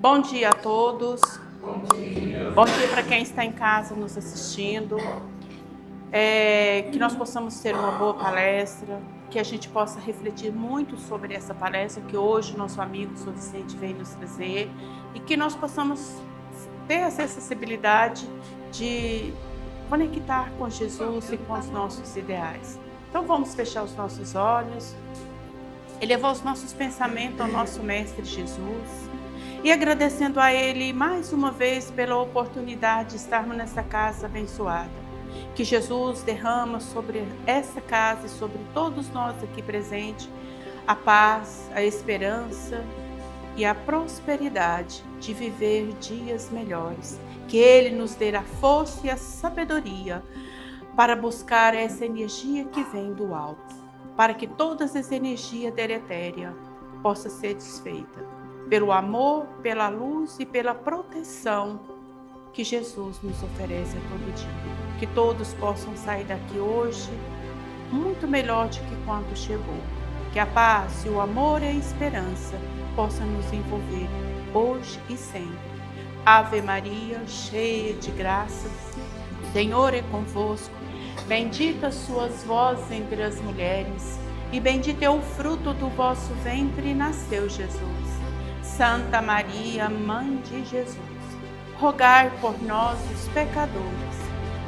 Bom dia a todos. Bom dia para quem está em casa nos assistindo. Que nós possamos ter uma boa palestra, que a gente possa refletir muito sobre essa palestra que hoje o nosso amigo Sr. Vicente veio nos trazer e que nós possamos ter essa acessibilidade de conectar com Jesus e com os nossos ideais. Então vamos fechar os nossos olhos, elevar os nossos pensamentos ao nosso Mestre Jesus e agradecendo a Ele mais uma vez pela oportunidade de estarmos nessa casa abençoada. Que Jesus derrama sobre essa casa e sobre todos nós aqui presentes a paz, a esperança e a prosperidade de viver dias melhores. Que Ele nos dê a força e a sabedoria para buscar essa energia que vem do alto, para que todas as energias deletérias possam ser desfeitas pelo amor, pela luz e pela proteção que Jesus nos oferece a todo dia. Que todos possam sair daqui hoje muito melhor do que quando chegou. Que a paz, o amor e a esperança possam nos envolver hoje e sempre. Ave Maria, cheia de graça, o Senhor é convosco. Bendita sois vós entre as mulheres, e bendito é o fruto do vosso ventre, nasceu Jesus. Santa Maria, Mãe de Jesus, rogai por nós, os pecadores,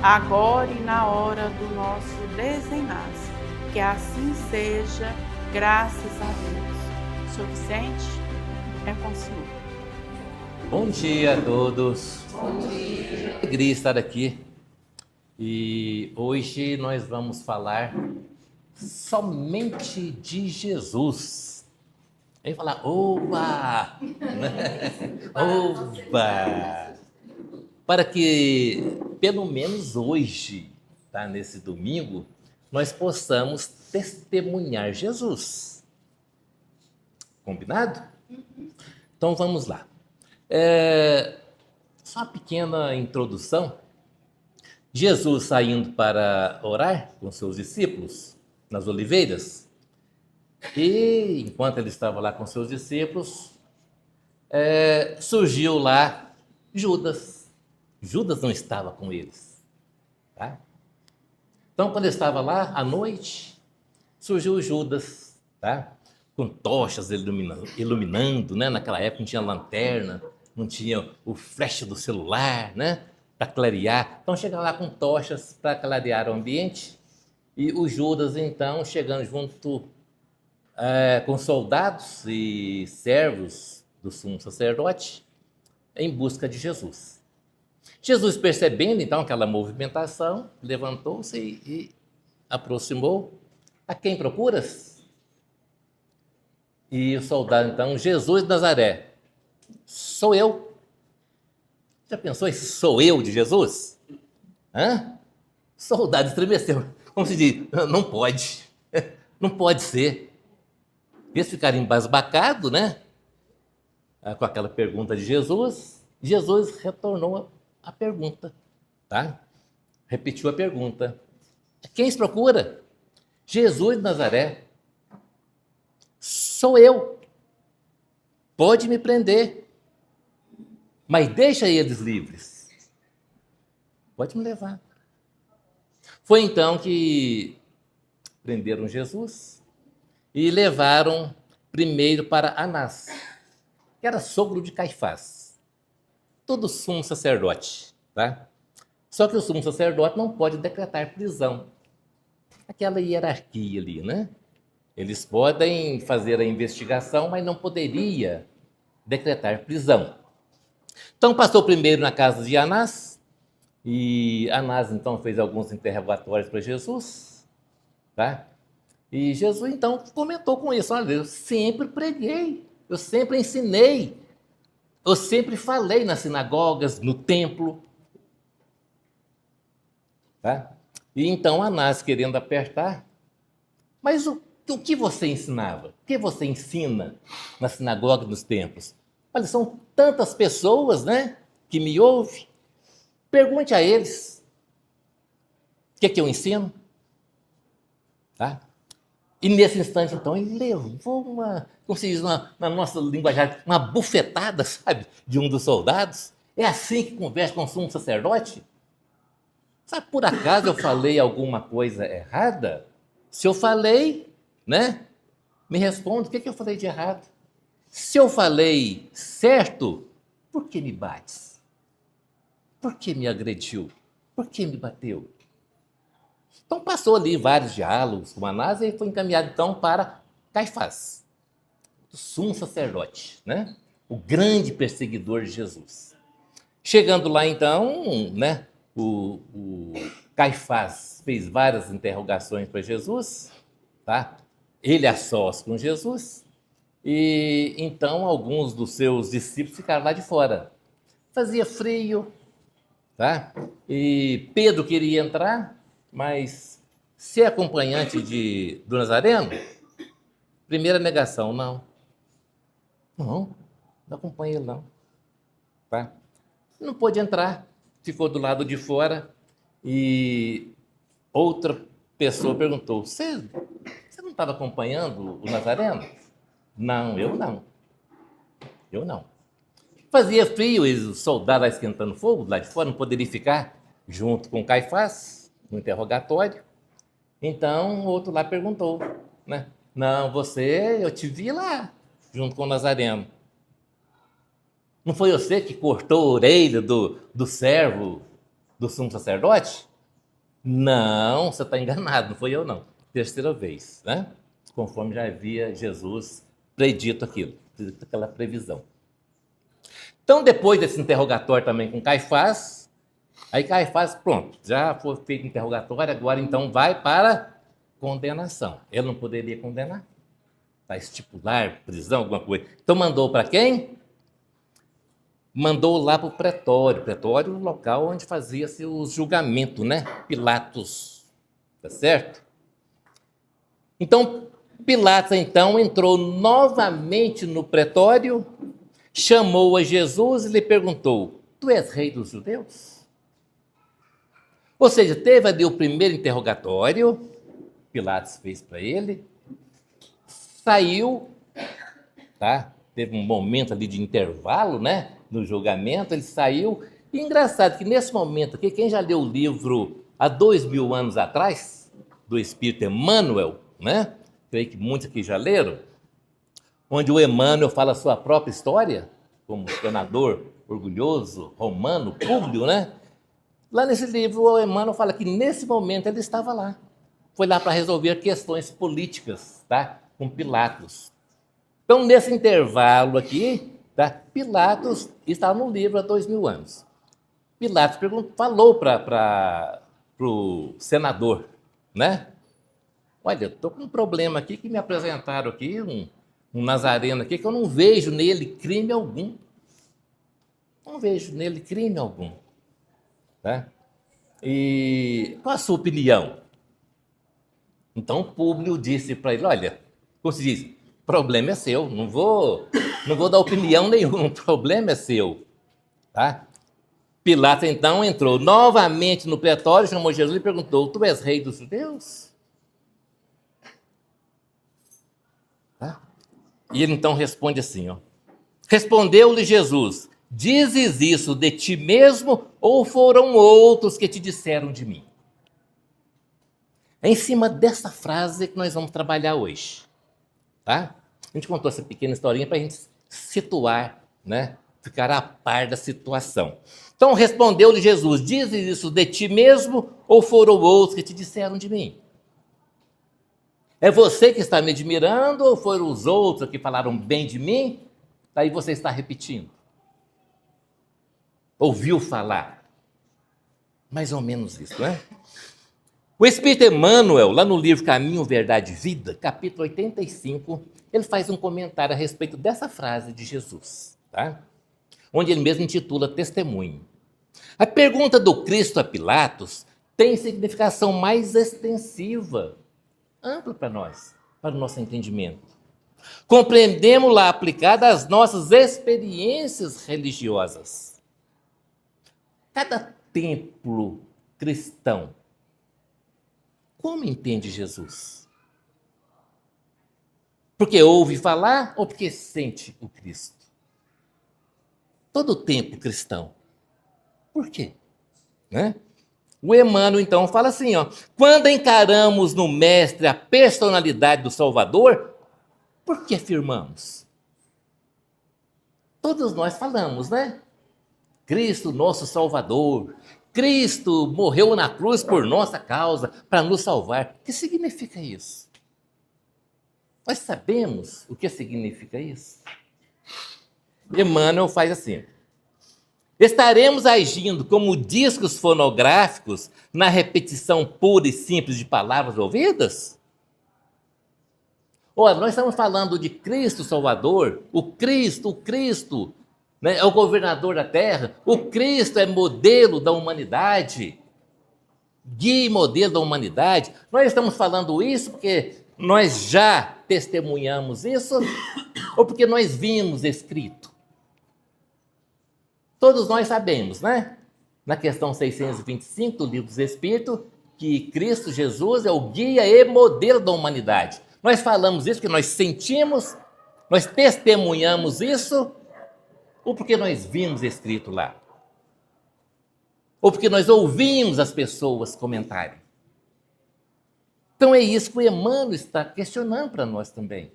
agora e na hora do nosso desenlace. Que assim seja, graças a Deus. Sr. Vicente, é com o senhor. Bom dia a todos. Bom dia. Alegria estar aqui. E hoje nós vamos falar somente de Jesus. Aí falar, oba! Oba! Para que, pelo menos hoje, tá, nesse domingo, nós possamos testemunhar Jesus. Combinado? Então vamos lá. Só uma pequena introdução. Jesus saindo para orar com seus discípulos nas oliveiras, e enquanto ele estava lá com seus discípulos, surgiu lá Judas. Judas não estava com eles, tá? Então, quando ele estava lá à noite, surgiu Judas, tá? Com tochas iluminando, né? Naquela época não tinha lanterna, não tinha o flash do celular, né? Para clarear. Então, chega lá com tochas para clarear o ambiente. E o Judas, então, chegando junto com soldados e servos do sumo sacerdote, em busca de Jesus. Jesus, percebendo, então, aquela movimentação, levantou-se e aproximou. A quem procuras? E o soldado, então, Jesus de Nazaré. Sou eu. Já pensou, esse sou eu de Jesus? O soldado estremeceu. Como se diz, não pode. Não pode ser. Eles ficaram embasbacados, né? Com aquela pergunta de Jesus. Jesus retornou a pergunta, tá? Repetiu a pergunta. Quem se procura? Jesus de Nazaré. Sou eu. Pode me prender, mas deixa eles livres. Pode me levar. Foi então que prenderam Jesus e levaram primeiro para Anás, que era sogro de Caifás, todo sumo sacerdote, tá? Só que o sumo sacerdote não pode decretar prisão. Aquela hierarquia ali, né? Eles podem fazer a investigação, mas não poderia decretar prisão. Então passou primeiro na casa de Anás, e Anás então fez alguns interrogatórios para Jesus, tá? E Jesus então comentou com isso: olha, eu sempre preguei, eu sempre ensinei, eu sempre falei nas sinagogas, no templo, tá? E então Anás, querendo apertar, mas o que você ensinava? O que você ensina na sinagoga e nos templos? Olha, são tantas pessoas, né, que me ouvem. Pergunte a eles o que eu ensino. Tá? E nesse instante, então, ele levou como se diz na nossa linguagem, uma bufetada, sabe, de um dos soldados. É assim que conversa com o sumo sacerdote? Sabe, por acaso eu falei alguma coisa errada? Se eu falei, né? Me responda, o que eu falei de errado? Se eu falei certo, por que me bates? Por que me agrediu? Por que me bateu? Então passou ali vários diálogos com Anás e foi encaminhado então para Caifás, o sumo sacerdote, né? O grande perseguidor de Jesus. Chegando lá então, né? O Caifás fez várias interrogações para Jesus, tá? Ele a sós com Jesus, e então alguns dos seus discípulos ficaram lá de fora. Fazia frio, tá? E Pedro queria entrar, mas ser acompanhante do Nazareno, primeira negação, não. Não acompanha ele não, tá? Não pôde entrar, ficou do lado de fora e outra pessoa perguntou: você não estava acompanhando o Nazareno? Não, eu não. Eu não. Fazia frio, os soldados lá esquentando fogo lá de fora, não poderia ficar junto com Caifás no interrogatório. Então, o outro lá perguntou, né? Não, eu te vi lá, junto com o Nazareno. Não foi você que cortou a orelha do servo do sumo sacerdote? Não, você está enganado, não foi eu não. Terceira vez, né? Conforme já havia Jesus predito aquilo, aquela previsão. Então, depois desse interrogatório também com Caifás, aí Caifás, pronto, já foi feito interrogatório, agora então vai para condenação. Ele não poderia condenar, para estipular prisão, alguma coisa. Então mandou para quem? Mandou lá para o pretório. Pretório, o local onde fazia-se o julgamento, né? Pilatos, tá certo? Então, Pilatos então entrou novamente no pretório, chamou a Jesus e lhe perguntou: tu és rei dos judeus? Ou seja, teve ali o primeiro interrogatório, Pilatos fez para ele, saiu, tá? Teve um momento ali de intervalo, né? No julgamento, ele saiu. E engraçado que nesse momento aqui, quem já leu o livro há 2000 anos atrás, do Espírito Emmanuel, né? Creio que muitos aqui já leram, onde o Emmanuel fala a sua própria história, como senador orgulhoso, romano, Públio, né? Lá nesse livro, o Emmanuel fala que nesse momento ele estava lá. Foi lá para resolver questões políticas, tá? Com Pilatos. Então, nesse intervalo aqui, tá? Pilatos estava no livro há 2000 anos. Pilatos falou para o senador, né? Olha, eu estou com um problema aqui que me apresentaram aqui, um nazareno aqui, que eu não vejo nele crime algum. Não vejo nele crime algum. Tá? E qual a sua opinião? Então Públio disse para ele: olha, como se diz, problema é seu, não vou dar opinião nenhuma, o problema é seu. Tá? Pilatos então entrou novamente no pretório, chamou Jesus e perguntou: tu és rei dos judeus? Tá? E ele então responde assim, ó. Respondeu-lhe Jesus: dizes isso de ti mesmo ou foram outros que te disseram de mim? É em cima dessa frase que nós vamos trabalhar hoje, tá? A gente contou essa pequena historinha para a gente situar, né? Ficar a par da situação. Então respondeu-lhe Jesus: dizes isso de ti mesmo ou foram outros que te disseram de mim? É você que está me admirando ou foram os outros que falaram bem de mim? Daí você está repetindo. Ouviu falar. Mais ou menos isso, né? O Espírito Emmanuel, lá no livro Caminho, Verdade e Vida, capítulo 85, ele faz um comentário a respeito dessa frase de Jesus, tá? Onde ele mesmo intitula Testemunho. A pergunta do Cristo a Pilatos tem significação mais extensiva, ampla para nós, para o nosso entendimento. Compreendemos-la aplicada às nossas experiências religiosas. Cada templo cristão, como entende Jesus? Porque ouve falar ou porque sente o Cristo? Todo o tempo cristão. Por quê? Né? O Emmanuel, então, fala assim, ó, quando encaramos no Mestre a personalidade do Salvador, por que afirmamos? Todos nós falamos, né? Cristo, nosso Salvador. Cristo morreu na cruz por nossa causa, para nos salvar. O que significa isso? Nós sabemos o que significa isso? Emmanuel faz assim. Estaremos agindo como discos fonográficos na repetição pura e simples de palavras ouvidas? Ora, nós estamos falando de Cristo Salvador, o Cristo, né, é o governador da terra, o Cristo é modelo da humanidade, guia e modelo da humanidade. Nós estamos falando isso porque nós já testemunhamos isso ou porque nós vimos escrito? Todos nós sabemos, né? Na questão 625 do Livro dos Espíritos, que Cristo Jesus é o guia e modelo da humanidade. Nós falamos isso porque nós sentimos, nós testemunhamos isso, ou porque nós vimos escrito lá? Ou porque nós ouvimos as pessoas comentarem? Então é isso que o Emmanuel está questionando para nós também.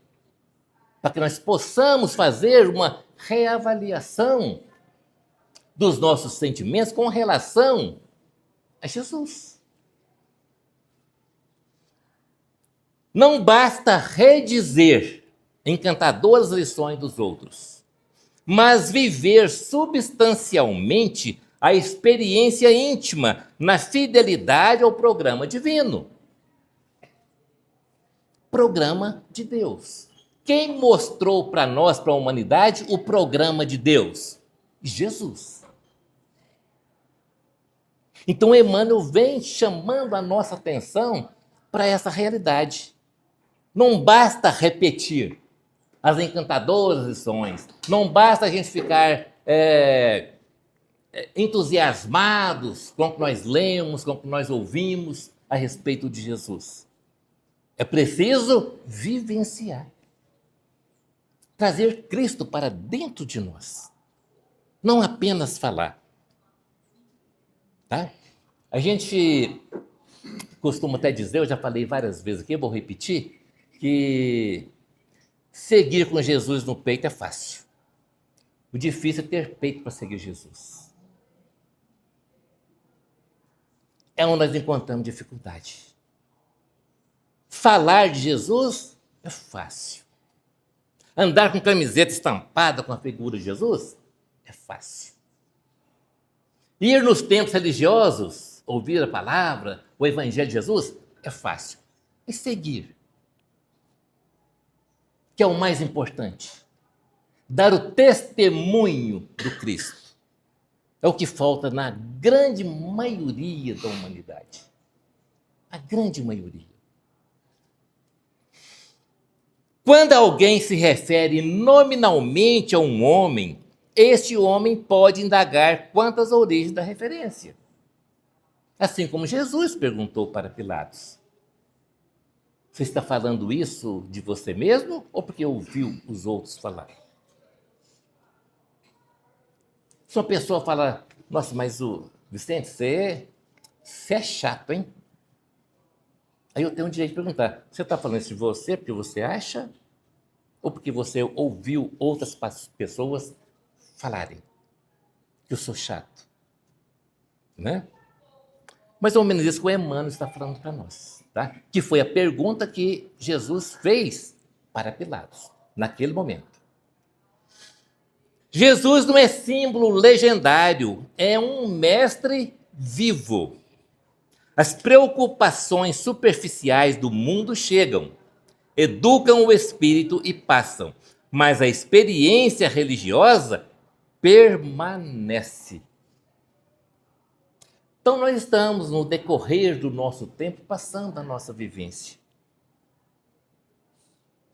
Para que nós possamos fazer uma reavaliação dos nossos sentimentos com relação a Jesus. Não basta redizer encantadoras lições dos outros, mas viver substancialmente a experiência íntima na fidelidade ao programa divino. Programa de Deus. Quem mostrou para nós, para a humanidade, o programa de Deus? Jesus. Então, Emmanuel vem chamando a nossa atenção para essa realidade. Não basta repetir as encantadoras lições, não basta a gente ficar entusiasmados com o que nós lemos, com o que nós ouvimos a respeito de Jesus. É preciso vivenciar, trazer Cristo para dentro de nós, não apenas falar. Tá? A gente costuma até dizer, eu já falei várias vezes aqui, eu vou repetir, que seguir com Jesus no peito é fácil. O difícil é ter peito para seguir Jesus. É onde nós encontramos dificuldade. Falar de Jesus é fácil. Andar com camiseta estampada com a figura de Jesus é fácil. Ir nos templos religiosos, ouvir a palavra, o evangelho de Jesus, é fácil. E seguir, que é o mais importante. Dar o testemunho do Cristo. É o que falta na grande maioria da humanidade. A grande maioria. Quando alguém se refere nominalmente a um homem, este homem pode indagar quanto às origens da referência. Assim como Jesus perguntou para Pilatos: você está falando isso de você mesmo ou porque ouviu os outros falar? Se uma pessoa fala, nossa, mas o Vicente, você é chato, hein? Aí eu tenho o direito de perguntar, você está falando isso de você porque você acha? Ou porque você ouviu outras pessoas falarem que eu sou chato? Né? Mais ou menos isso que o Emmanuel está falando para nós. Tá? Que foi a pergunta que Jesus fez para Pilatos, naquele momento. Jesus não é símbolo legendário, é um mestre vivo. As preocupações superficiais do mundo chegam, educam o espírito e passam, mas a experiência religiosa permanece. Então nós estamos, no decorrer do nosso tempo, passando a nossa vivência.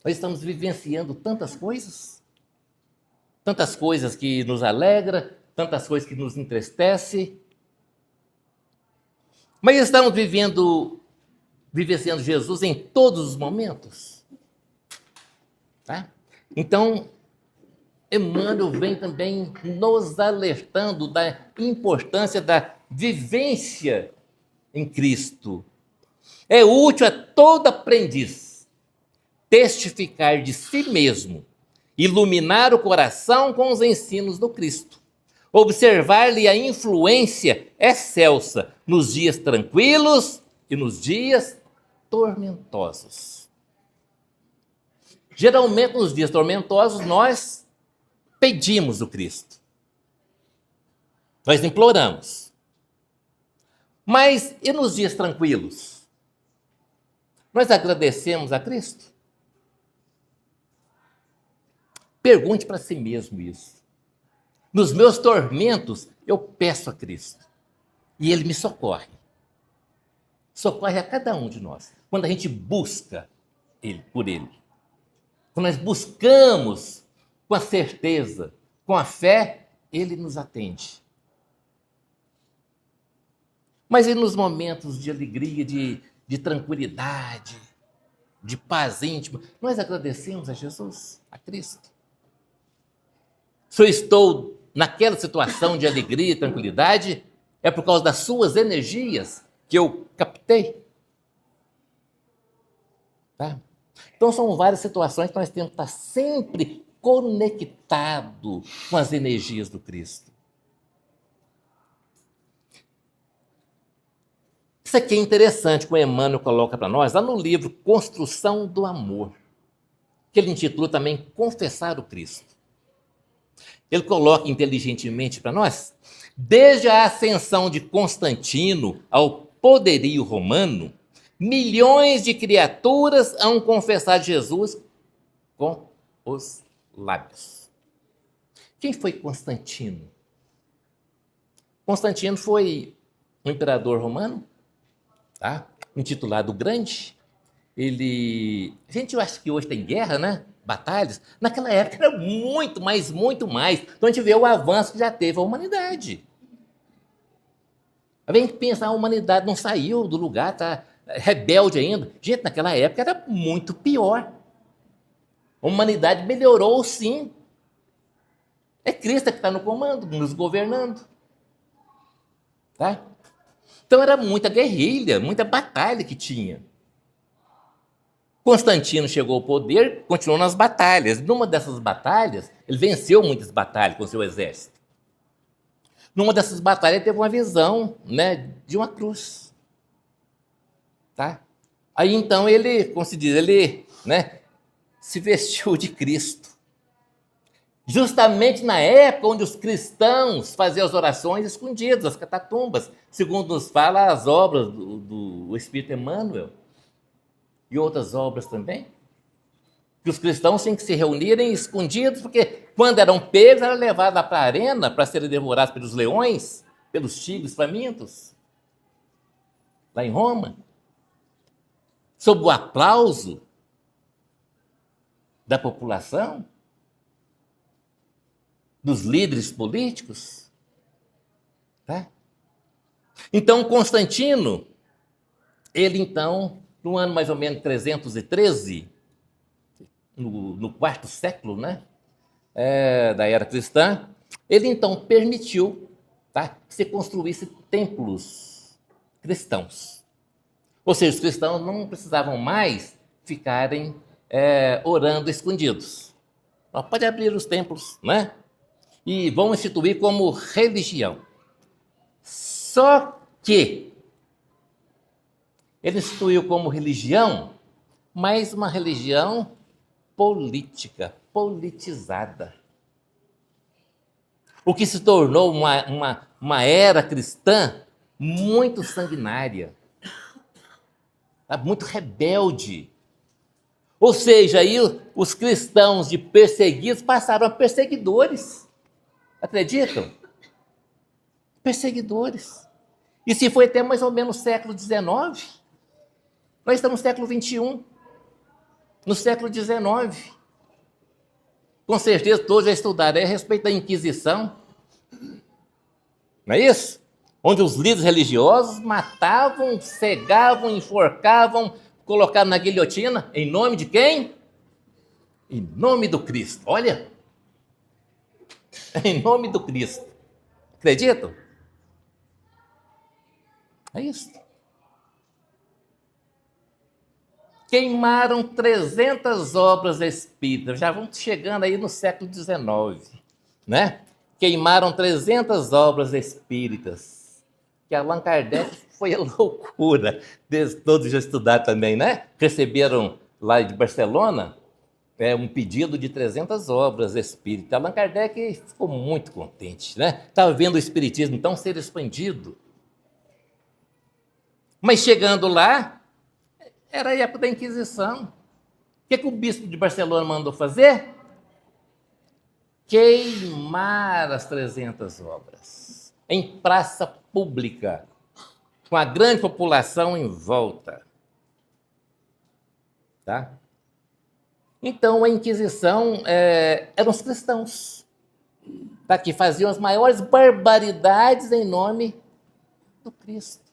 Nós estamos vivenciando tantas coisas que nos alegram, tantas coisas que nos entristecem, mas estamos vivenciando Jesus em todos os momentos? Tá? Então, Emmanuel vem também nos alertando da importância da vivência em Cristo. É útil a todo aprendiz testificar de si mesmo, iluminar o coração com os ensinos do Cristo, observar-lhe a influência excelsa nos dias tranquilos e nos dias tormentosos. Geralmente, nos dias tormentosos, nós pedimos o Cristo. Nós imploramos. Mas e nos dias tranquilos? Nós agradecemos a Cristo? Pergunte para si mesmo isso. Nos meus tormentos, eu peço a Cristo. E Ele me socorre. Socorre a cada um de nós. Quando a gente busca por Ele. Quando nós buscamos com a certeza, com a fé, Ele nos atende. Mas e nos momentos de alegria, de tranquilidade, de paz íntima, nós agradecemos a Jesus, a Cristo? Se eu estou naquela situação de alegria e tranquilidade, é por causa das suas energias que eu captei. Tá? Então são várias situações que nós temos que estar sempre conectado com as energias do Cristo. Isso aqui é interessante que o Emmanuel coloca para nós, lá no livro Construção do Amor, que ele intitula também Confessar o Cristo. Ele coloca inteligentemente para nós, desde a ascensão de Constantino ao poderio romano, milhões de criaturas hão confessado Jesus com os lábios. Quem foi Constantino? Constantino foi um imperador romano, tá? Intitulado Grande. Eu acho que hoje tem guerra, né? Batalhas. Naquela época era muito mais. Então a gente vê o avanço que já teve a humanidade. A gente pensa, a humanidade não saiu do lugar, está rebelde ainda. Gente, naquela época era muito pior. A humanidade melhorou, sim. É Cristo que está no comando, nos governando. Tá? Então era muita guerrilha, muita batalha que tinha. Constantino chegou ao poder, continuou nas batalhas. Numa dessas batalhas, ele venceu muitas batalhas com o seu exército. Numa dessas batalhas, ele teve uma visão, né, de uma cruz. Tá? Aí então ele, como se diz, né, se vestiu de Cristo. Justamente na época onde os cristãos faziam as orações escondidas, as catatumbas, segundo nos fala as obras do Espírito Emmanuel. E outras obras também, que os cristãos tinham que se reunirem escondidos, porque quando eram pegos, eram levados para a arena para serem devorados pelos leões, pelos tigres famintos, lá em Roma, sob o aplauso da população, dos líderes políticos. Tá? Então, Constantino, ele então, no ano mais ou menos 313, no quarto século, né, da era cristã, ele então permitiu, tá, que se construísse templos cristãos. Ou seja, os cristãos não precisavam mais ficarem orando escondidos. Pode abrir os templos, né? E vão instituir como religião. Só que ele instituiu como religião, mas uma religião política, politizada. O que se tornou uma era cristã muito sanguinária, muito rebelde. Ou seja, aí os cristãos de perseguidos passaram a perseguidores. Acreditam? Perseguidores. E se foi até mais ou menos o século XIX, nós estamos no século XXI, no século XIX. Com certeza todos já estudaram a respeito da Inquisição. Não é isso? Onde os líderes religiosos matavam, cegavam, enforcavam, colocavam na guilhotina, em nome de quem? Em nome do Cristo. Olha, em nome do Cristo. Acreditam? É isso. Queimaram 300 obras espíritas. Já vamos chegando aí no século XIX, né? Queimaram 300 obras espíritas. Que Allan Kardec foi a loucura. Todos já estudaram também, né? Receberam lá de Barcelona um pedido de 300 obras espíritas. Allan Kardec ficou muito contente, né? Estava vendo o espiritismo então ser expandido. Mas chegando lá, era a época da Inquisição. O que o bispo de Barcelona mandou fazer? Queimar as 300 obras em praça pública, com a grande população em volta. Tá? Então, a Inquisição eram os cristãos, tá? Que faziam as maiores barbaridades em nome do Cristo.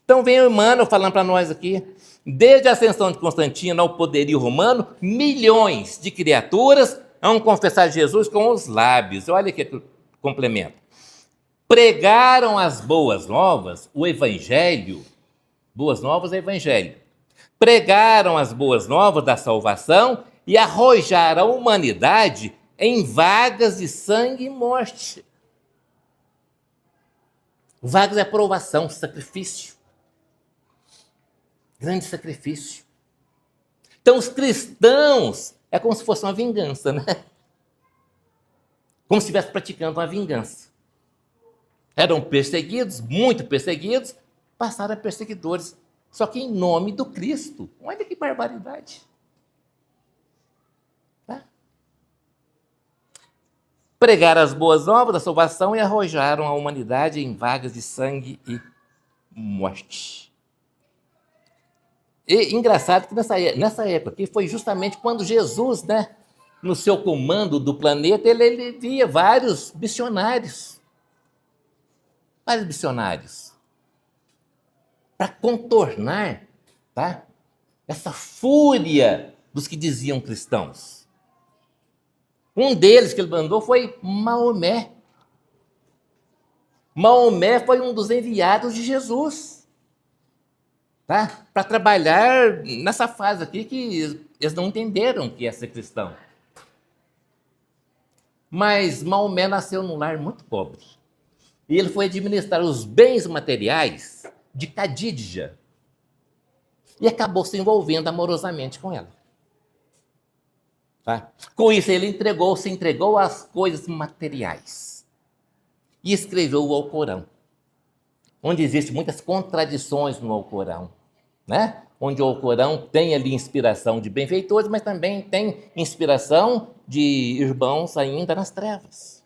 Então, vem o Emmanuel falando para nós aqui, desde a ascensão de Constantino ao poderio romano, milhões de criaturas vão confessar Jesus com os lábios. Olha que complemento. Pregaram as boas novas, o evangelho, boas novas é evangelho. Pregaram as boas novas da salvação e arrojaram a humanidade em vagas de sangue e morte. Vagas é provação, sacrifício. Grande sacrifício. Então, os cristãos é como se fosse uma vingança, né? Como se estivesse praticando uma vingança. Eram perseguidos, muito perseguidos, passaram a perseguidores. Só que em nome do Cristo. Olha que barbaridade. Tá? Pregaram as boas novas da salvação e arrojaram a humanidade em vagas de sangue e morte. E engraçado que nessa época aqui foi justamente quando Jesus, né, no seu comando do planeta, ele via vários missionários. Vários missionários. Para contornar, tá, essa fúria dos que diziam cristãos. Um deles que ele mandou foi Maomé. Maomé foi um dos enviados de Jesus, tá, para trabalhar nessa fase aqui que eles não entenderam que ia ser cristão. Mas Maomé nasceu num lar muito pobre. E ele foi administrar os bens materiais de Khadija e acabou se envolvendo amorosamente com ela. Tá? Com isso, ele se entregou às coisas materiais e escreveu o Alcorão, onde existem muitas contradições no Alcorão, né? Onde o Alcorão tem ali inspiração de benfeitores, mas também tem inspiração de irmãos ainda nas trevas.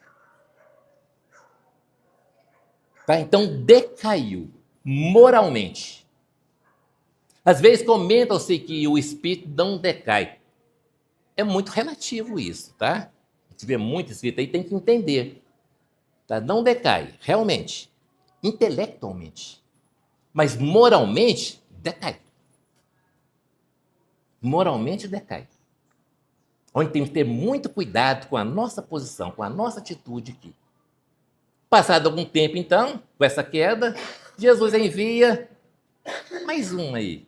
Tá? Então, decaiu moralmente. Às vezes comentam-se que o espírito não decai. É muito relativo isso, tá? A gente vê muito espírito aí, tem que entender. Tá? Não decai, realmente. Intelectualmente. Mas moralmente, decai. Moralmente, decai. Onde tem que ter muito cuidado com a nossa posição, com a nossa atitude aqui. Passado algum tempo, então, com essa queda, Jesus envia mais um aí,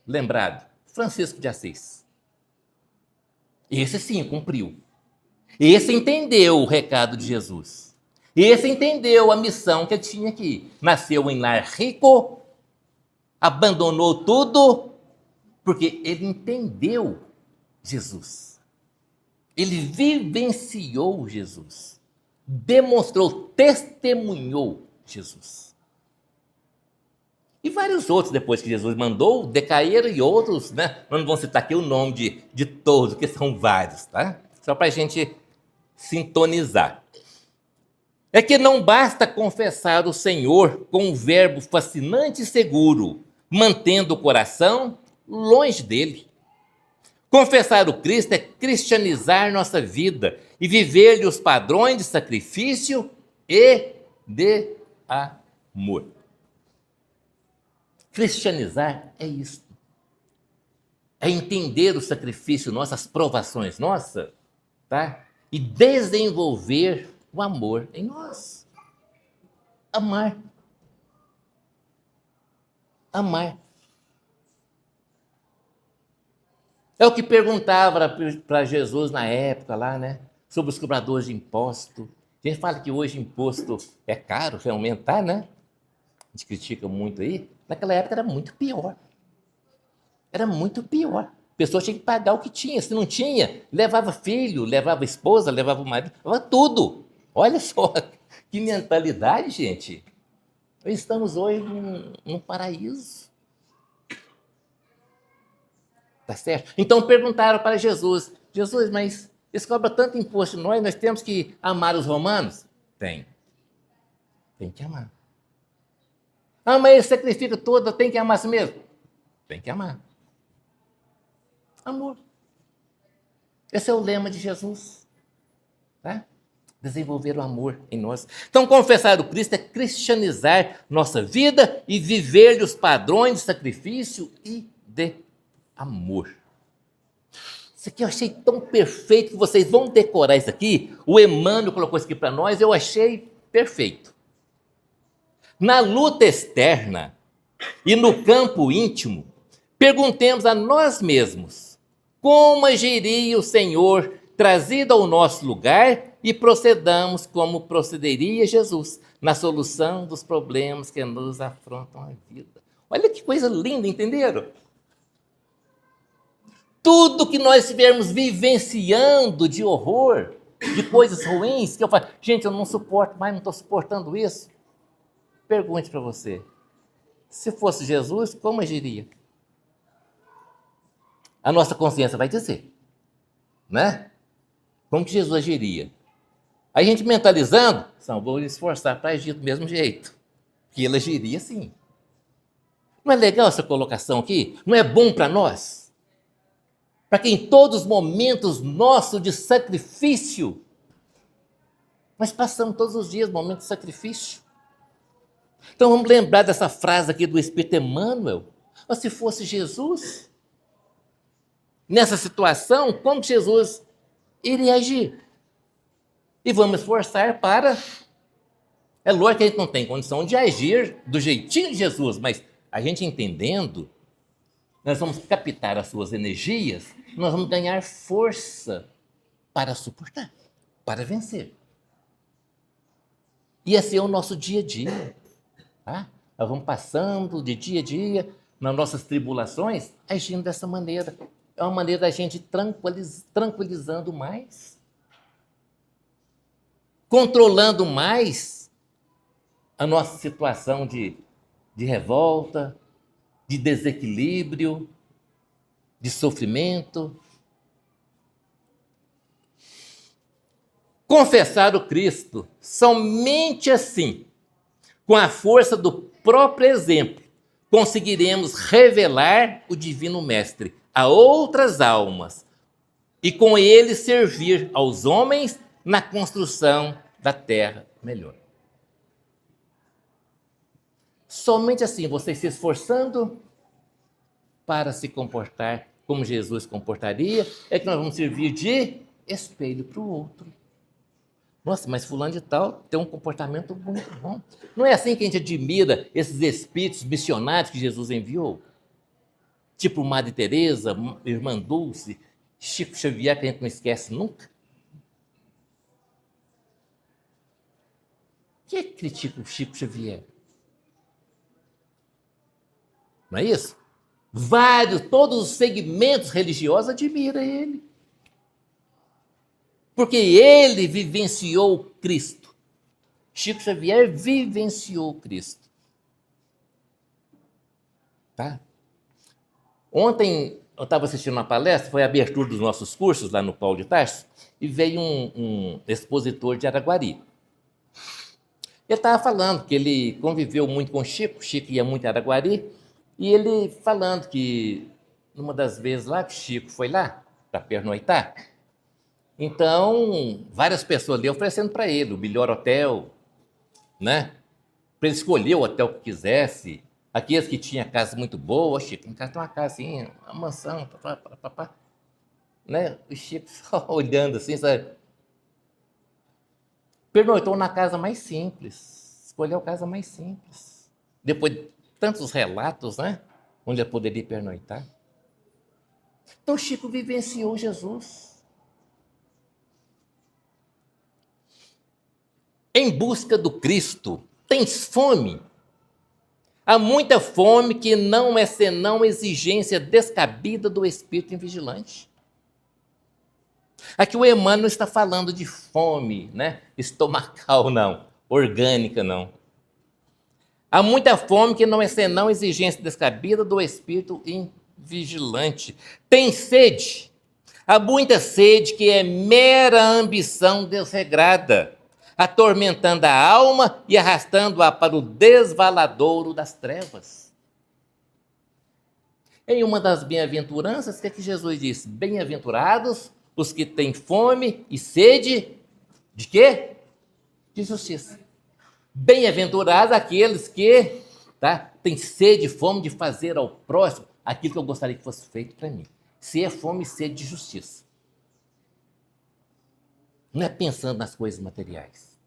lembrado, Francisco de Assis. Esse sim cumpriu. Esse entendeu o recado de Jesus. Esse entendeu a missão que ele tinha aqui. Nasceu em lar rico, abandonou tudo, porque ele entendeu Jesus. Ele vivenciou Jesus. Demonstrou, testemunhou Jesus. E vários outros, depois que Jesus mandou, decaíram, e outros, né? Não vamos citar aqui o nome de todos, porque são vários, tá? Só para a gente sintonizar. É que não basta confessar o Senhor com um verbo fascinante e seguro, mantendo o coração longe dele. Confessar o Cristo é cristianizar nossa vida e viver-lhe os padrões de sacrifício e de amor. Cristianizar é isso. é entender o sacrifício nosso, as provações nossas, tá? E desenvolver o amor em nós. Amar. Amar. É o que perguntava para Jesus na época lá, né? Sobre os cobradores de imposto. A gente fala que hoje imposto é caro, vai aumentar, né? A gente critica muito aí. Naquela época era muito pior. Era muito pior. A pessoa tinha que pagar o que tinha. Se não tinha, levava filho, levava esposa, levava o marido, levava tudo. Olha só que mentalidade, gente. Nós estamos hoje num paraíso. Tá certo? Então perguntaram para Jesus: Jesus, mas eles cobram tanto imposto de nós temos que amar os romanos? Tem. Tem que amar. Ah, mas ele sacrifica todo, tem que amar assim mesmo? Tem que amar. Amor. Esse é o lema de Jesus. Tá? Desenvolver o amor em nós. Então, confessar o Cristo é cristianizar nossa vida e viver os padrões de sacrifício e de amor. Isso aqui eu achei tão perfeito que vocês vão decorar isso aqui. O Emmanuel colocou isso aqui para nós, eu achei perfeito. Na luta externa e no campo íntimo, perguntemos a nós mesmos: como agiria o Senhor trazido ao nosso lugar, e procedamos como procederia Jesus na solução dos problemas que nos afrontam a vida. Olha que coisa linda, entenderam? Tudo que nós estivermos vivenciando de horror, de coisas ruins, que eu falo, gente, eu não suporto mais, não estou suportando isso. Pergunte para você, se fosse Jesus, como agiria? A nossa consciência vai dizer, né? Como que Jesus agiria? A gente mentalizando, vou me esforçar para agir do mesmo jeito, que ele agiria assim. Não é legal essa colocação aqui? Não é bom para nós? Para que em todos os momentos nossos de sacrifício, nós passamos todos os dias momentos de sacrifício. Então vamos lembrar dessa frase aqui do Espírito Emmanuel. Mas se fosse Jesus, nessa situação, como Jesus iria agir? E vamos esforçar para... É lógico que a gente não tem condição de agir do jeitinho de Jesus, mas a gente entendendo, nós vamos captar as suas energias, nós vamos ganhar força para suportar, para vencer. E esse é o nosso dia a dia. Tá? Nós vamos passando de dia a dia, nas nossas tribulações, agindo dessa maneira. É uma maneira da gente tranquilizando mais, controlando mais a nossa situação de revolta, de desequilíbrio, de sofrimento. Confessar o Cristo, somente assim, com a força do próprio exemplo, conseguiremos revelar o Divino Mestre a outras almas e com ele servir aos homens na construção da terra melhor. Somente assim, você se esforçando para se comportar como Jesus comportaria, é que nós vamos servir de espelho para o outro. Nossa, mas fulano de tal tem um comportamento muito bom. Não é assim que a gente admira esses espíritos missionários que Jesus enviou? Tipo Madre Teresa, Irmã Dulce, Chico Xavier, que a gente não esquece nunca. Quem critica o Chico Xavier? Não é isso? Todos os segmentos religiosos admiram ele. Porque ele vivenciou Cristo. Chico Xavier vivenciou Cristo. Tá? Ontem eu estava assistindo uma palestra, foi a abertura dos nossos cursos lá no Paulo de Tarso, e veio um expositor de Araguari. Ele estava falando que ele conviveu muito com Chico ia muito a Araguari, e ele falando que, numa das vezes lá que Chico foi lá, para pernoitar, então, várias pessoas ali oferecendo para ele o melhor hotel, né? Para ele escolher o hotel que quisesse, Aqueles que tinham casa muito boa, Chico, em casa tem uma casinha, uma mansão, né? O Chico só olhando assim, sabe? Pernoitou na casa mais simples, escolheu a casa mais simples. Depois de tantos relatos, né? Onde ele poderia pernoitar. Então Chico vivenciou Jesus. Em busca do Cristo, tens fome? Há muita fome que não é senão exigência descabida do espírito invigilante. Aqui o Emmanuel não está falando de fome, né? Estomacal, não. Orgânica, não. Há muita fome que não é senão exigência descabida do espírito invigilante. Tem sede. Há muita sede que é mera ambição desregrada, atormentando a alma e arrastando-a para o desvaladouro das trevas. Em uma das bem-aventuranças, o que é que Jesus disse? Bem-aventurados os que têm fome e sede de quê? De justiça. Bem-aventurados aqueles que têm sede e fome de fazer ao próximo aquilo que eu gostaria que fosse feito para mim. Se é fome e sede de justiça. Não é pensando nas coisas materiais.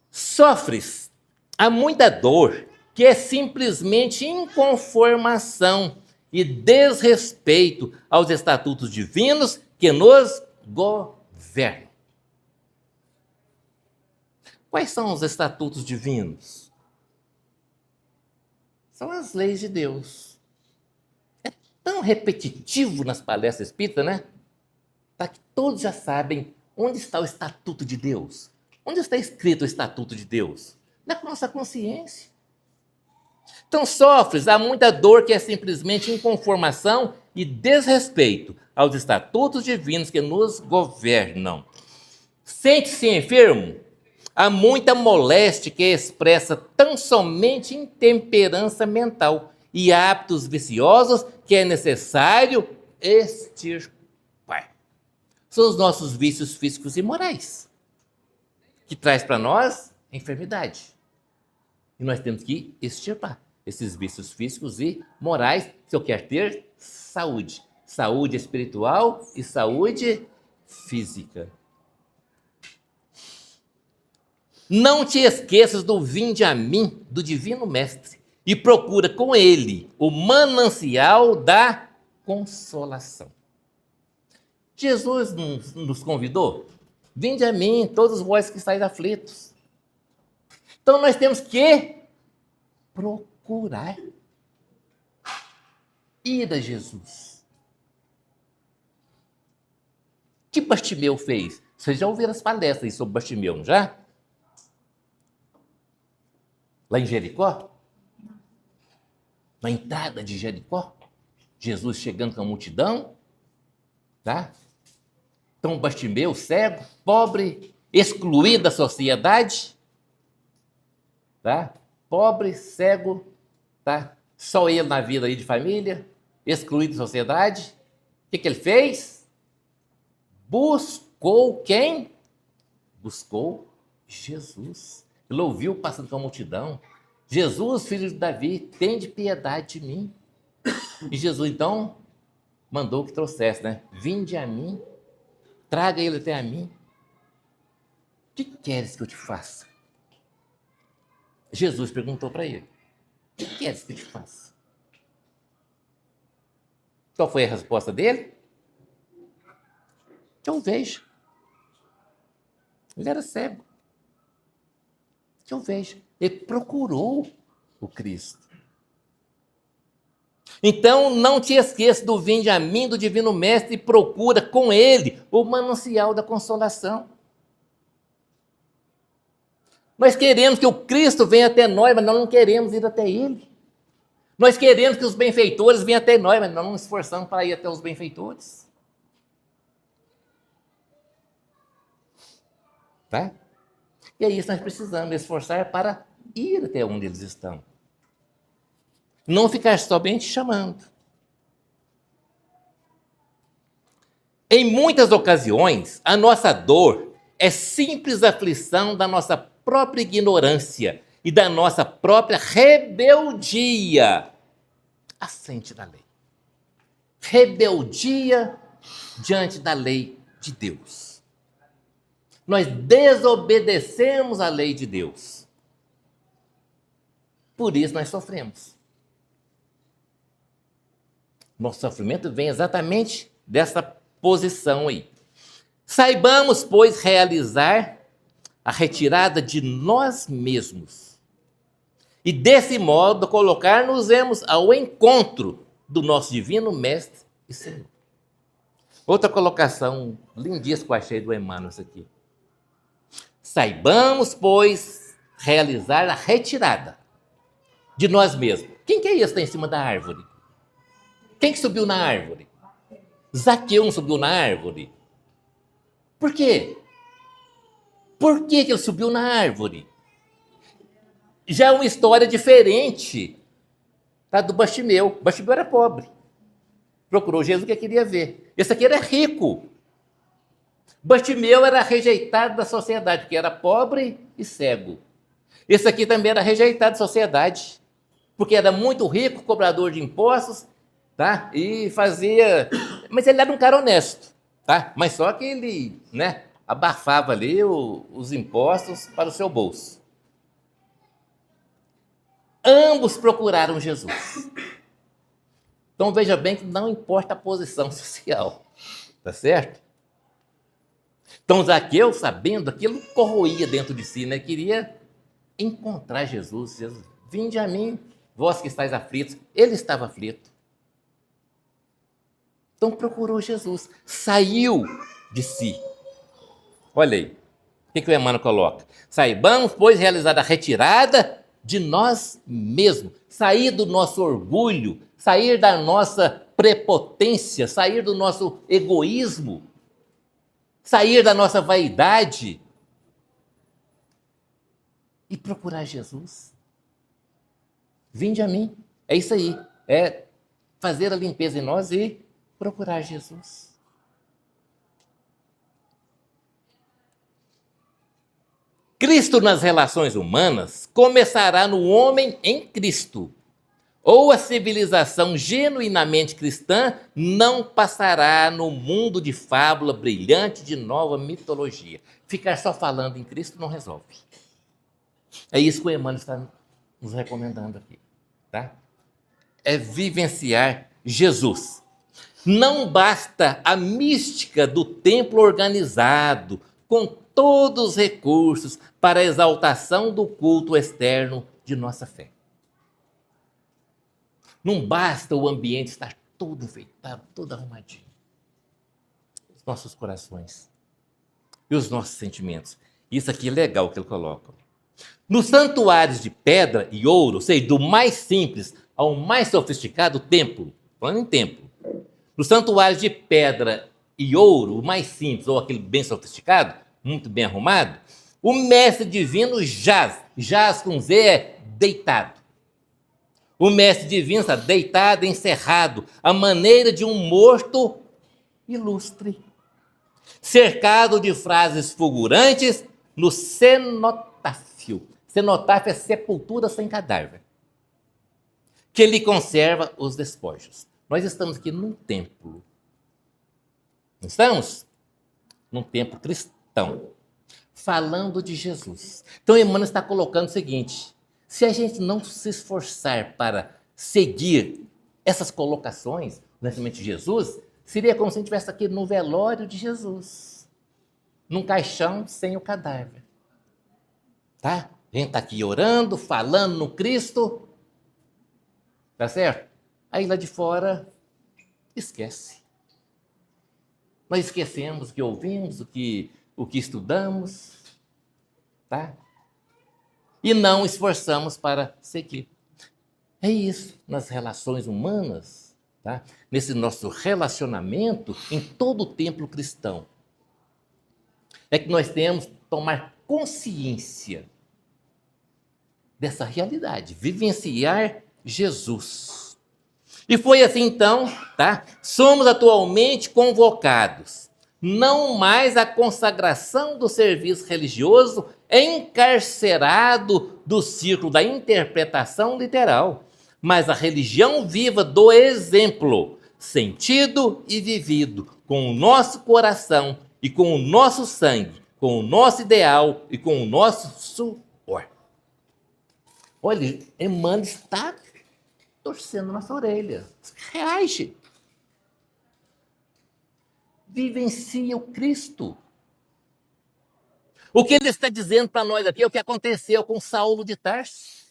Sofres há muita dor que é simplesmente inconformação e desrespeito aos estatutos divinos que nos governam. Quais são os estatutos divinos? São as leis de Deus. É tão repetitivo nas palestras espíritas, né? Tá que todos já sabem onde está o estatuto de Deus. Onde está escrito o estatuto de Deus? Na nossa consciência. Então sofres, há muita dor que é simplesmente inconformação e desrespeito aos estatutos divinos que nos governam. Sente-se enfermo? Há muita moléstia que expressa tão somente intemperança mental e hábitos viciosos que é necessário extirpar. São os nossos vícios físicos e morais, que traz para nós enfermidade. E nós temos que extirpar esses vícios físicos e morais se eu quero ter saúde. Saúde espiritual e saúde física. Não te esqueças do vinde a mim, do Divino Mestre, e procura com ele o manancial da consolação. Jesus nos convidou, vinde a mim, todos vós que estáis aflitos. Então nós temos que procurar ir a Jesus. O que Bartimeu fez? Vocês já ouviram as palestras sobre Bartimeu, não já? Lá em Jericó? Na entrada de Jericó? Jesus chegando com a multidão, tá? Então Bartimeu, cego, pobre, excluído da sociedade, tá? Pobre, cego, tá? Só ele na vida aí de família, excluído da sociedade. O que ele fez? Buscou quem? Buscou Jesus. Ele ouviu passando com a multidão. Jesus, filho de Davi, tende piedade de mim. E Jesus, então, mandou que trouxesse, né? Vinde a mim, traga ele até a mim. O que queres que eu te faça? Jesus perguntou para ele. O que queres que eu te faça? Qual foi a resposta dele? Que eu vejo. Ele era cego. Que eu vejo. Ele procurou o Cristo. Então, não te esqueça do vinde a mim, do Divino Mestre, e procura com ele o manancial da consolação. Nós queremos que o Cristo venha até nós, mas nós não queremos ir até ele. Nós queremos que os benfeitores venham até nós, mas nós não nos esforçamos para ir até os benfeitores. Tá? E é isso que nós precisamos, esforçar para ir até onde eles estão. Não ficar somente chamando. Em muitas ocasiões, a nossa dor é simples aflição da nossa própria ignorância e da nossa própria rebeldia à frente da lei. Rebeldia diante da lei de Deus. Nós desobedecemos a lei de Deus. Por isso nós sofremos. Nosso sofrimento vem exatamente dessa posição aí. Saibamos, pois, realizar a retirada de nós mesmos e, desse modo, colocar-nos ao encontro do nosso divino Mestre e Senhor. Outra colocação lindíssima que eu achei do Emmanuel isso aqui. Saibamos, pois, realizar a retirada de nós mesmos. Quem que é esse que está em cima da árvore? Quem que subiu na árvore? Zaqueu não subiu na árvore? Por quê? Por que ele subiu na árvore? Já é uma história diferente, tá, do Bartimeu. Bartimeu era pobre. Procurou Jesus que queria ver. Esse aqui era rico. Bartimeu era rejeitado da sociedade, porque era pobre e cego. Esse aqui também era rejeitado da sociedade, porque era muito rico, cobrador de impostos, tá? E fazia... Mas ele era um cara honesto, tá? Mas só que ele, né, abafava ali os impostos para o seu bolso. Ambos procuraram Jesus. Então veja bem que não importa a posição social, tá certo? Então Zaqueu, sabendo aquilo, corroía dentro de si, né? Queria encontrar Jesus. Jesus, vinde a mim, vós que estáis aflitos. Ele estava aflito. Então procurou Jesus, saiu de si. Olha aí, o que o Emmanuel coloca? Saibamos, pois, realizar a retirada de nós mesmos, sair do nosso orgulho, sair da nossa prepotência, sair do nosso egoísmo, sair da nossa vaidade e procurar Jesus. Vinde a mim. É isso aí, é fazer a limpeza em nós e procurar Jesus. Cristo nas relações humanas começará no homem em Cristo, ou a civilização genuinamente cristã não passará no mundo de fábula brilhante de nova mitologia. Ficar só falando em Cristo não resolve. É isso que o Emmanuel está nos recomendando aqui, tá? É vivenciar Jesus. Não basta a mística do templo organizado, com todos os recursos para a exaltação do culto externo de nossa fé. Não basta o ambiente estar todo enfeitado, todo arrumadinho. Os nossos corações e os nossos sentimentos. Isso aqui é legal que ele coloca. Nos santuários de pedra e ouro, ou seja, do mais simples ao mais sofisticado templo, falando em templo, nos santuários de pedra e ouro, o mais simples ou aquele bem sofisticado, muito bem arrumado, o mestre divino jaz com Z é deitado. O mestre divino está deitado, encerrado, à maneira de um morto ilustre, cercado de frases fulgurantes no cenotáfio. Cenotáfio é sepultura sem cadáver, que lhe conserva os despojos. Nós estamos aqui num templo. Não estamos? Num templo cristão, falando de Jesus. Então, Emmanuel está colocando o seguinte: se a gente não se esforçar para seguir essas colocações do nascimento de Jesus, seria como se a gente estivesse aqui no velório de Jesus, num caixão sem o cadáver. Tá? A gente está aqui orando, falando no Cristo, tá certo? Aí lá de fora, esquece. Nós esquecemos o que ouvimos, o que estudamos, tá? E não esforçamos para seguir. É isso nas relações humanas, tá? Nesse nosso relacionamento em todo o templo cristão. É que nós temos que tomar consciência dessa realidade, vivenciar Jesus. E foi assim então, tá? Somos atualmente convocados não mais a consagração do serviço religioso encarcerado do círculo da interpretação literal, mas a religião viva do exemplo, sentido e vivido, com o nosso coração e com o nosso sangue, com o nosso ideal e com o nosso suor. Olha, Emmanuel está torcendo nossa orelha. Reage. Vivencia o Cristo. O que ele está dizendo para nós aqui é o que aconteceu com Saulo de Tarso.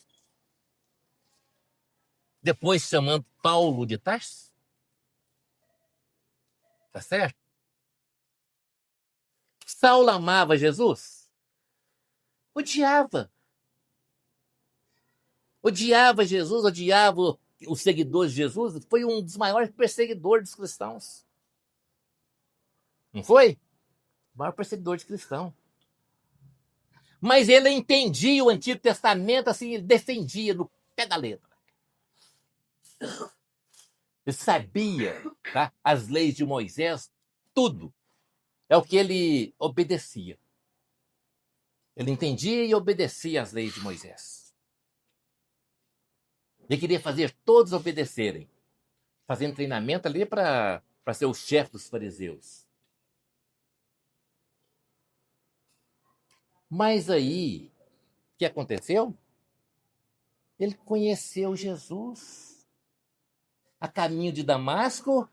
Depois chamando Paulo de Tarso. Tá certo? Saulo amava Jesus? Odiava. Odiava Jesus, odiava os seguidores de Jesus. Foi um dos maiores perseguidores dos cristãos. Não foi? O maior perseguidor de cristão. Mas ele entendia o Antigo Testamento assim, ele defendia no pé da letra. Ele sabia, tá, as leis de Moisés, tudo. É o que ele obedecia. Ele entendia e obedecia as leis de Moisés. Ele queria fazer todos obedecerem. Fazendo treinamento ali para ser o chefe dos fariseus. Mas aí, o que aconteceu? Ele conheceu Jesus. A caminho de Damasco,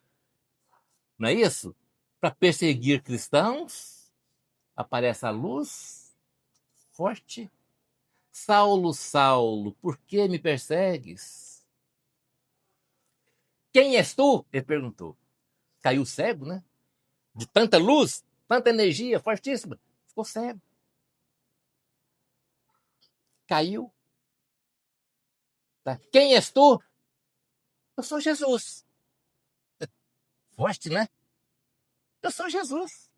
não é isso? Para perseguir cristãos, aparece a luz forte. Saulo, Saulo, por que me persegues? Quem és tu? Ele perguntou. Caiu cego, né? De tanta luz, tanta energia fortíssima. Ficou cego. Caiu. Tá? Quem és tu? Eu sou Jesus. Forte, né? Eu sou Jesus.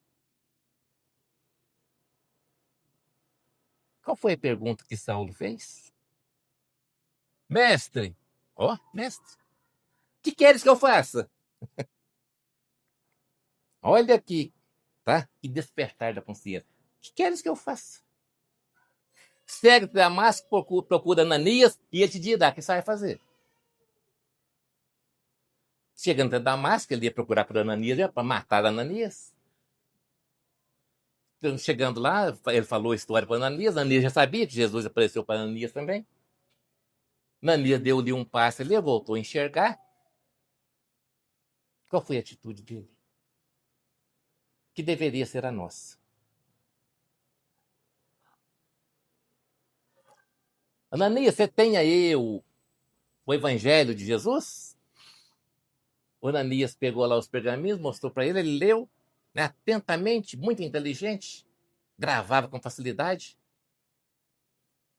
Qual foi a pergunta que Saulo fez? Mestre, mestre, o que queres que eu faça? Olha aqui, tá? Que despertar da consciência. O que queres que eu faça? Segue Damasco, procura Ananias e ele te dirá o que você vai fazer. Chegando a Damasco, ele ia procurar por Ananias para matar Ananias. Então, chegando lá, ele falou a história para Ananias. Ananias já sabia que Jesus apareceu para Ananias também. Ananias deu-lhe um passe ali, voltou a enxergar. Qual foi a atitude dele? Que deveria ser a nossa. Ananias, você tem aí o Evangelho de Jesus? O Ananias pegou lá os pergaminhos, mostrou para ele, ele leu, né, atentamente, muito inteligente, gravava com facilidade.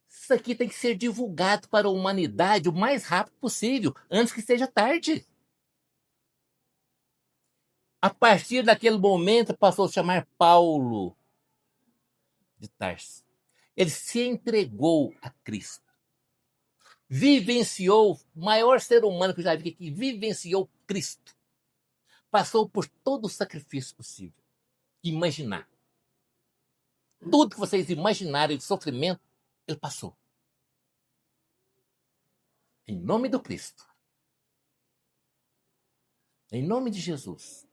Isso aqui tem que ser divulgado para a humanidade o mais rápido possível, antes que seja tarde. A partir daquele momento, passou a chamar Paulo de Tarso. Ele se entregou a Cristo. Vivenciou, o maior ser humano que eu já vi aqui, vivenciou Cristo. Passou por todo o sacrifício possível. Imaginar. Tudo que vocês imaginarem de sofrimento, ele passou. Em nome do Cristo. Em nome de Jesus.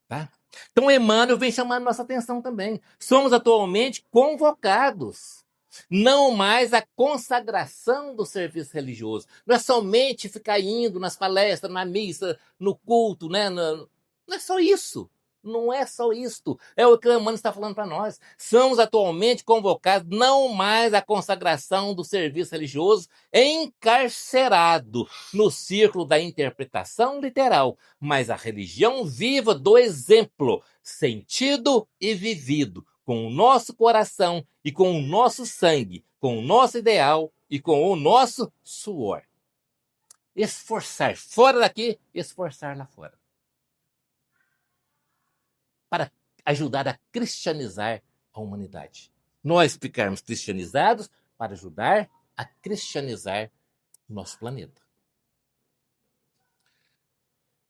Tá? Então, Emmanuel vem chamando nossa atenção também. Somos atualmente convocados. Não mais a consagração do serviço religioso. Não é somente ficar indo nas palestras, na missa, no culto, né? Não é só isso. Não é só isto. É o que o Emmanuel está falando para nós. Somos atualmente convocados não mais a consagração do serviço religioso encarcerado no círculo da interpretação literal, mas a religião viva do exemplo, sentido e vivido, com o nosso coração e com o nosso sangue, com o nosso ideal e com o nosso suor. Esforçar fora daqui, esforçar lá fora. Para ajudar a cristianizar a humanidade. Nós ficarmos cristianizados para ajudar a cristianizar o nosso planeta.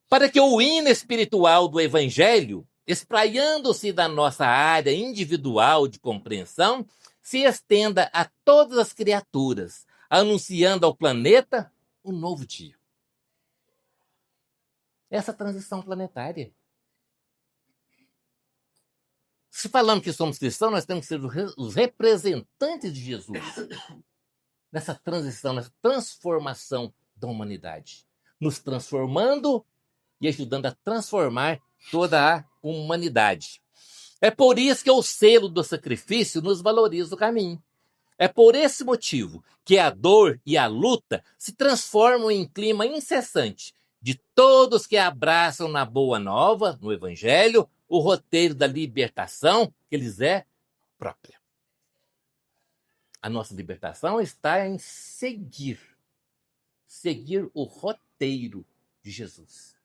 Para que o hino espiritual do Evangelho espraiando-se da nossa área individual de compreensão, se estenda a todas as criaturas, anunciando ao planeta um novo dia. Essa transição planetária. Se falamos que somos cristãos, nós temos que ser os representantes de Jesus nessa transição, nessa transformação da humanidade, nos transformando e ajudando a transformar toda a humanidade. É por isso que o selo do sacrifício nos valoriza o caminho. É por esse motivo que a dor e a luta se transformam em clima incessante de todos que abraçam na boa nova, no Evangelho, o roteiro da libertação que lhes é própria. A nossa libertação está em seguir o roteiro de Jesus.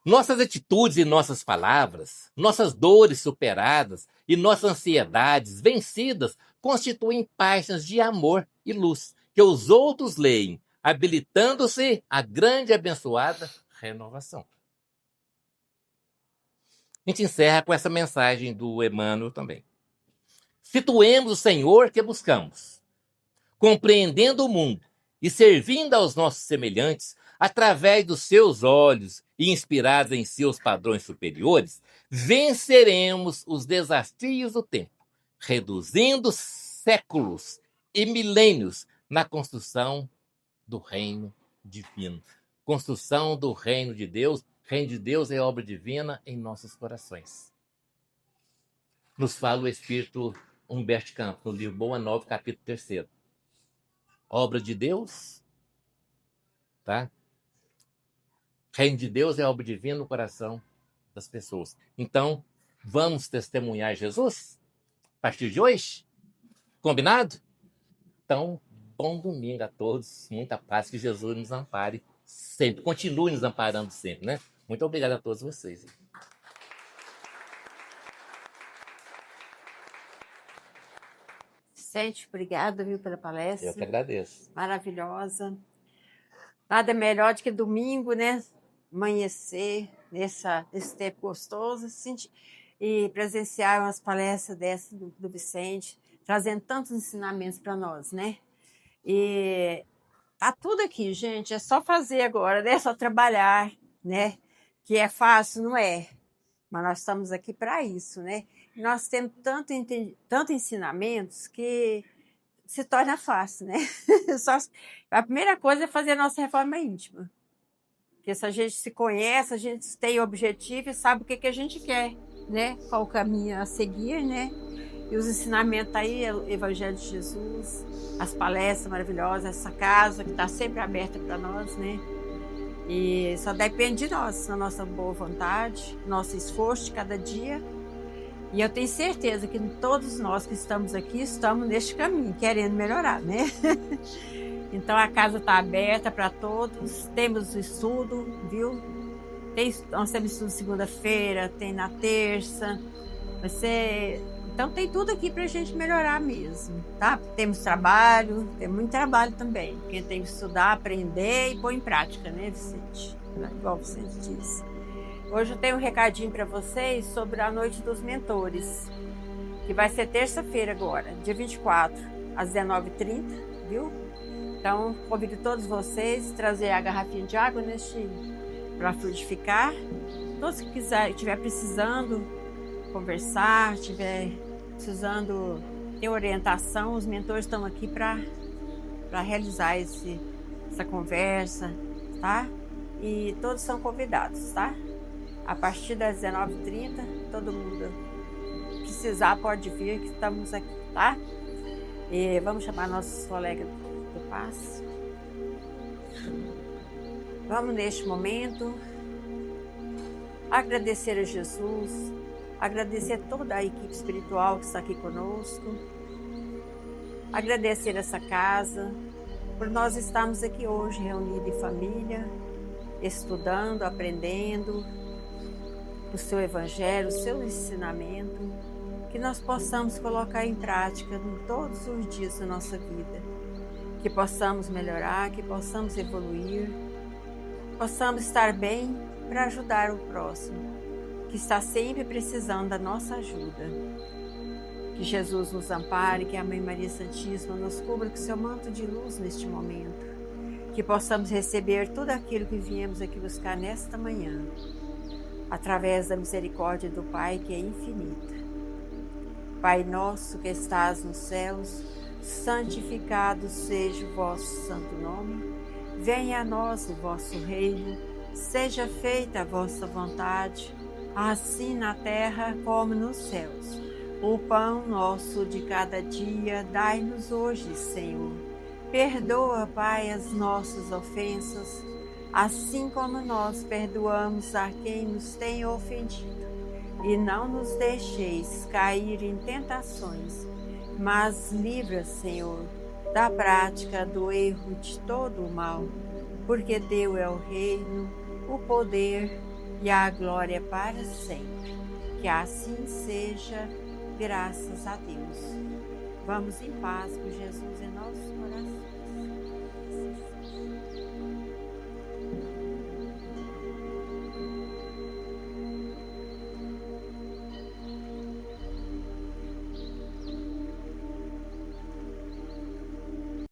Nossas atitudes e nossas palavras, nossas dores superadas e nossas ansiedades vencidas constituem páginas de amor e luz que os outros leem, habilitando-se a grande e abençoada renovação. A gente encerra com essa mensagem do Emmanuel também. Situemos o Senhor que buscamos, compreendendo o mundo e servindo aos nossos semelhantes através dos seus olhos e inspirados em seus padrões superiores, venceremos os desafios do tempo, reduzindo séculos e milênios na construção do reino divino. Construção do reino de Deus. Reino de Deus é obra divina em nossos corações. Nos fala o Espírito Humberto Campos, no livro Boa Nova, capítulo 3. Obra de Deus, tá? Reino de Deus é obra divina no coração das pessoas. Então, vamos testemunhar Jesus a partir de hoje? Combinado? Então, bom domingo a todos. Muita paz, que Jesus nos ampare sempre. Continue nos amparando sempre, né? Muito obrigado a todos vocês. Vicente, obrigada, viu, pela palestra. Eu que agradeço. Maravilhosa. Nada melhor do que domingo, né? Amanhecer nesse tempo gostoso e presenciar umas palestras dessas do Vicente, trazendo tantos ensinamentos para nós, né? E tá tudo aqui, gente. É só fazer agora, né? É só trabalhar, né? Que é fácil, não é? Mas nós estamos aqui para isso, né? E nós temos tanto ensinamentos que se torna fácil, né? A primeira coisa é fazer a nossa reforma íntima. Porque se a gente se conhece, a gente tem objetivo e sabe o que a gente quer, né? Qual o caminho a seguir, né? E os ensinamentos aí, o Evangelho de Jesus, as palestras maravilhosas, essa casa que está sempre aberta para nós, né? E só depende de nós, da nossa boa vontade, nosso esforço de cada dia. E eu tenho certeza que todos nós que estamos aqui estamos neste caminho, querendo melhorar, né? Então a casa está aberta para todos, temos o estudo, viu? Nós temos estudo segunda-feira, tem na terça, então tem tudo aqui para a gente melhorar mesmo, tá? Temos trabalho, tem muito trabalho também, quem tem que estudar, aprender e pôr em prática, né, Vicente? Igual o Vicente disse. Hoje eu tenho um recadinho para vocês sobre a Noite dos Mentores, que vai ser terça-feira agora, dia 24, às 19h30, viu? Então, convido todos vocês a trazer a garrafinha de água para fluidificar. Todos que estiver precisando conversar, estiver precisando ter orientação, os mentores estão aqui para realizar essa conversa, tá? E todos são convidados, tá? A partir das 19h30, todo mundo precisar pode vir, que estamos aqui, tá? E vamos chamar nossos colegas do passe. Vamos, neste momento, agradecer a Jesus, agradecer toda a equipe espiritual que está aqui conosco, agradecer essa casa, por nós estarmos aqui hoje reunidos em família, estudando, aprendendo o seu Evangelho, o seu ensinamento, que nós possamos colocar em prática em todos os dias da nossa vida, que possamos melhorar, que possamos evoluir possamos estar bem para ajudar o próximo, que está sempre precisando da nossa ajuda. Que Jesus nos ampare, que a Mãe Maria Santíssima nos cubra com seu manto de luz neste momento. Que possamos receber tudo aquilo que viemos aqui buscar nesta manhã, através da misericórdia do Pai, que é infinita. Pai nosso que estás nos céus, santificado seja o vosso santo nome. Venha a nós o vosso reino, seja feita a vossa vontade, assim na terra como nos céus. O pão nosso de cada dia dai-nos hoje, Senhor. Perdoa, Pai, as nossas ofensas, assim como nós perdoamos a quem nos tem ofendido. E não nos deixeis cair em tentações, mas livra, Senhor, da prática do erro de todo o mal, porque teu é o reino, o poder e a glória para sempre. Que assim seja, graças a Deus. Vamos em paz com Jesus em nossos corações.